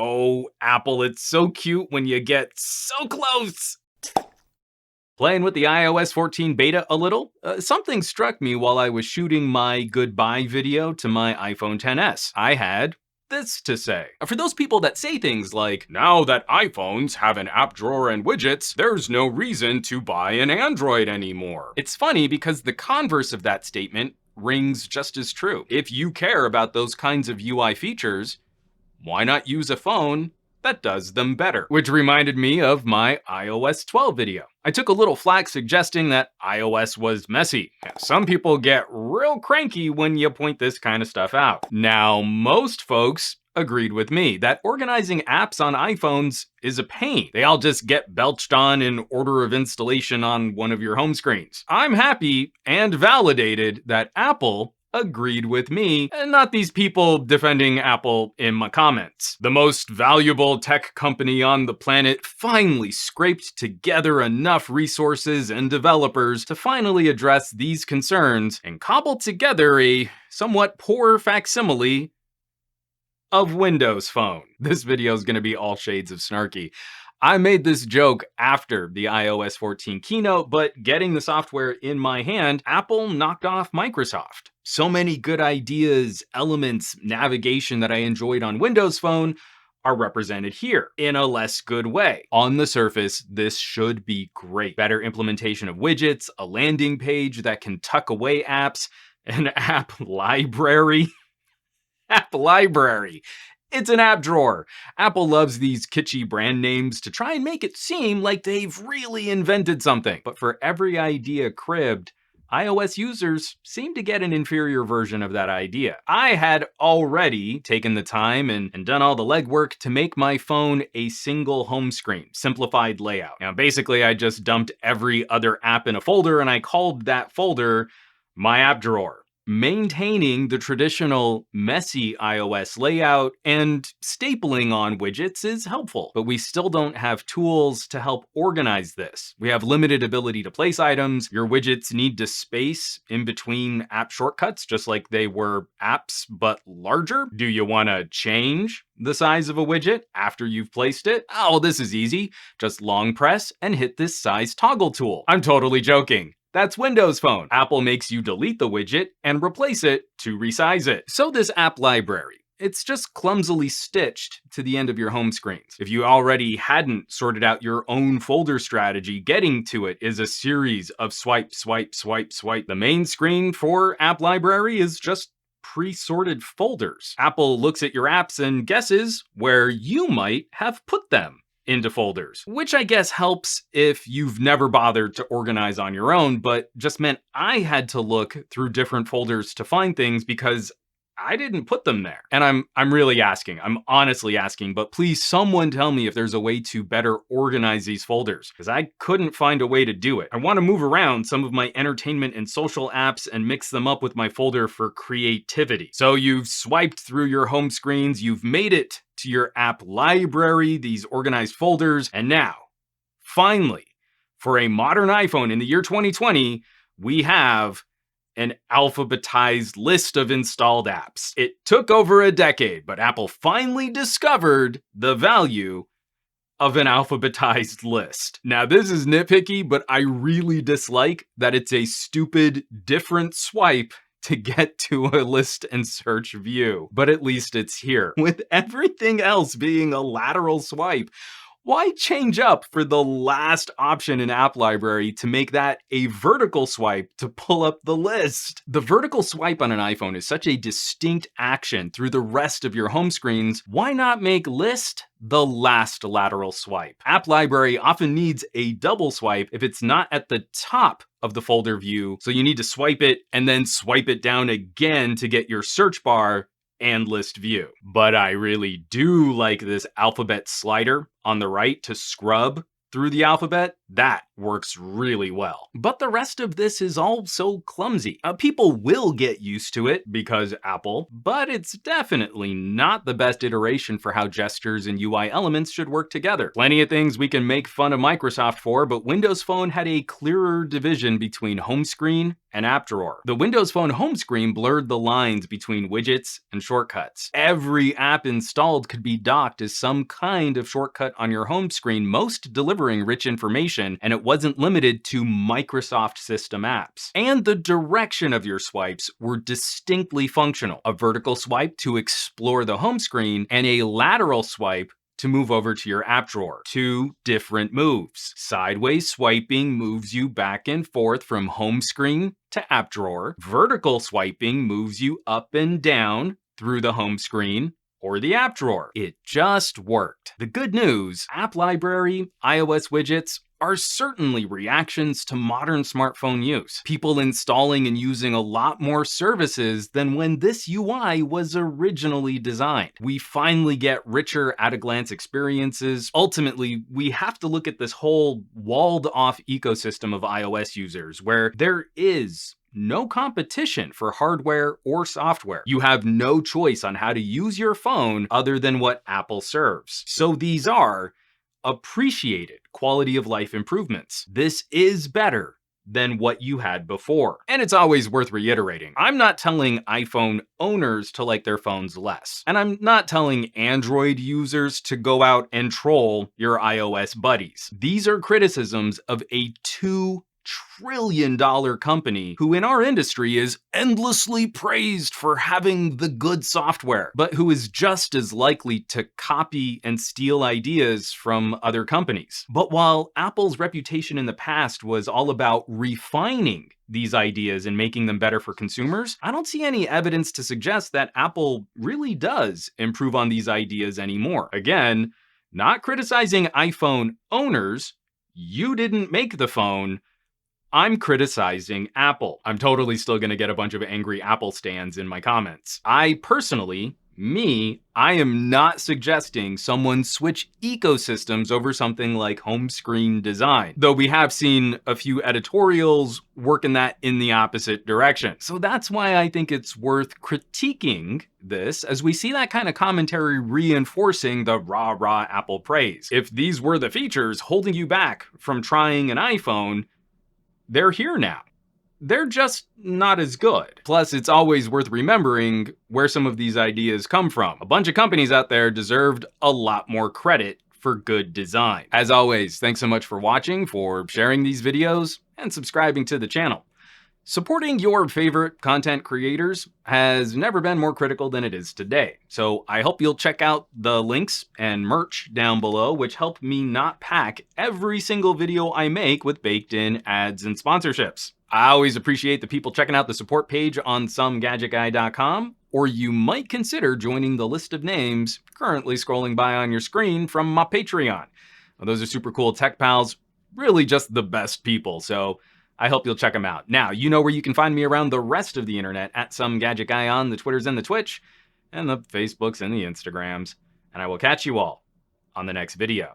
Oh, Apple, it's so cute when you get so close. Playing with the iOS 14 beta a little, something struck me while I was shooting my goodbye video to my iPhone XS. I had this to say. For those people that say things like, now that iPhones have an app drawer and widgets, there's no reason to buy an Android anymore. It's funny because the converse of that statement rings just as true. If you care about those kinds of UI features, why not use a phone that does them better? Which reminded me of my iOS 12 video. I took a little flack suggesting that iOS was messy. Some people get real cranky when you point this kind of stuff out. Now, most folks agreed with me that organizing apps on iPhones is a pain. They all just get belched on in order of installation on one of your home screens. I'm happy and validated that Apple agreed with me, and not these people defending Apple in my comments. The most valuable tech company on the planet finally scraped together enough resources and developers to finally address these concerns and cobbled together a somewhat poor facsimile of Windows Phone. This video is going to be all shades of snarky. I made this joke after the iOS 14 keynote, but getting the software in my hand, Apple knocked off Microsoft. So many good ideas, elements, navigation that I enjoyed on Windows Phone are represented here in a less good way. On the surface, this should be great. Better implementation of widgets, a landing page that can tuck away apps, an app library. App library. It's an app drawer. Apple loves these kitschy brand names to try and make it seem like they've really invented something. But for every idea cribbed, iOS users seem to get an inferior version of that idea. I had already taken the time and done all the legwork to make my phone a single home screen, simplified layout. Now, basically, I just dumped every other app in a folder and I called that folder my app drawer. Maintaining the traditional messy iOS layout and stapling on widgets is helpful, but we still don't have tools to help organize this. We have limited ability to place items. Your widgets need to space in between app shortcuts, just like they were apps, but larger. Do you want to change the size of a widget after you've placed it? Oh, this is easy. Just long press and hit this size toggle tool. I'm totally joking. That's Windows Phone. Apple makes you delete the widget and replace it to resize it. So this app library, it's just clumsily stitched to the end of your home screens. If you already hadn't sorted out your own folder strategy, getting to it is a series of swipe, swipe, swipe, swipe. The main screen for app library is just pre-sorted folders. Apple looks at your apps and guesses where you might have put them into folders, which I guess helps if you've never bothered to organize on your own, but just meant I had to look through different folders to find things because I didn't put them there. And I'm really asking, I'm honestly asking, but please someone tell me if there's a way to better organize these folders, because I couldn't find a way to do it. I want to move around some of my entertainment and social apps and mix them up with my folder for creativity. So you've swiped through your home screens, you've made it to your app library, these organized folders, and now, finally, for a modern iPhone in the year 2020, we have an alphabetized list of installed apps. It took over a decade, but Apple finally discovered the value of an alphabetized list. Now, this is nitpicky, but I really dislike that it's a stupid, different swipe to get to a list and search view. But at least it's here. With everything else being a lateral swipe, why change up for the last option in App Library to make that a vertical swipe to pull up the list? The vertical swipe on an iPhone is such a distinct action through the rest of your home screens. Why not make List the last lateral swipe? App Library often needs a double swipe if it's not at the top of the folder view, so you need to swipe it and then swipe it down again to get your search bar and list view. But I really do like this alphabet slider on the right to scrub through the alphabet. That works really well. But the rest of this is all so clumsy. People will get used to it because Apple, but it's definitely not the best iteration for how gestures and UI elements should work together. Plenty of things we can make fun of Microsoft for, but Windows Phone had a clearer division between home screen and app drawer. The Windows Phone home screen blurred the lines between widgets and shortcuts. Every app installed could be docked as some kind of shortcut on your home screen, most delivering rich information, and it wasn't limited to Microsoft system apps. And the direction of your swipes were distinctly functional. A vertical swipe to explore the home screen, and a lateral swipe to move over to your app drawer. Two different moves. Sideways swiping moves you back and forth from home screen to app drawer. Vertical swiping moves you up and down through the home screen or the app drawer. It just worked. The good news, App Library, iOS widgets are certainly reactions to modern smartphone use. People installing and using a lot more services than when this UI was originally designed. We finally get richer at-a-glance experiences. Ultimately, we have to look at this whole walled-off ecosystem of iOS users where there is no competition for hardware or software. You have no choice on how to use your phone other than what Apple serves. So these are appreciated quality of life improvements. This is better than what you had before. And it's always worth reiterating, I'm not telling iPhone owners to like their phones less. And I'm not telling Android users to go out and troll your iOS buddies. These are criticisms of a $2 trillion company who in our industry is endlessly praised for having the good software, but who is just as likely to copy and steal ideas from other companies. But while Apple's reputation in the past was all about refining these ideas and making them better for consumers, I don't see any evidence to suggest that Apple really does improve on these ideas anymore. Again, not criticizing iPhone owners. You didn't make the phone. I'm criticizing Apple. I'm totally still gonna get a bunch of angry Apple stans in my comments. I personally, I am not suggesting someone switch ecosystems over something like home screen design, though we have seen a few editorials working that in the opposite direction. So that's why I think it's worth critiquing this, as we see that kind of commentary reinforcing the rah-rah Apple praise. If these were the features holding you back from trying an iPhone, they're here now. They're just not as good. Plus, it's always worth remembering where some of these ideas come from. A bunch of companies out there deserved a lot more credit for good design. As always, thanks so much for watching, for sharing these videos, and subscribing to the channel. Supporting your favorite content creators has never been more critical than it is today. So I hope you'll check out the links and merch down below, which help me not pack every single video I make with baked-in ads and sponsorships. I always appreciate the people checking out the support page on SomeGadgetGuy.com, or you might consider joining the list of names currently scrolling by on your screen from my Patreon. Well, those are super cool tech pals, really just the best people, so I hope you'll check them out. Now, you know where you can find me around the rest of the internet at SomeGadgetGuy on the Twitters and the Twitch, and the Facebooks and the Instagrams. And I will catch you all on the next video.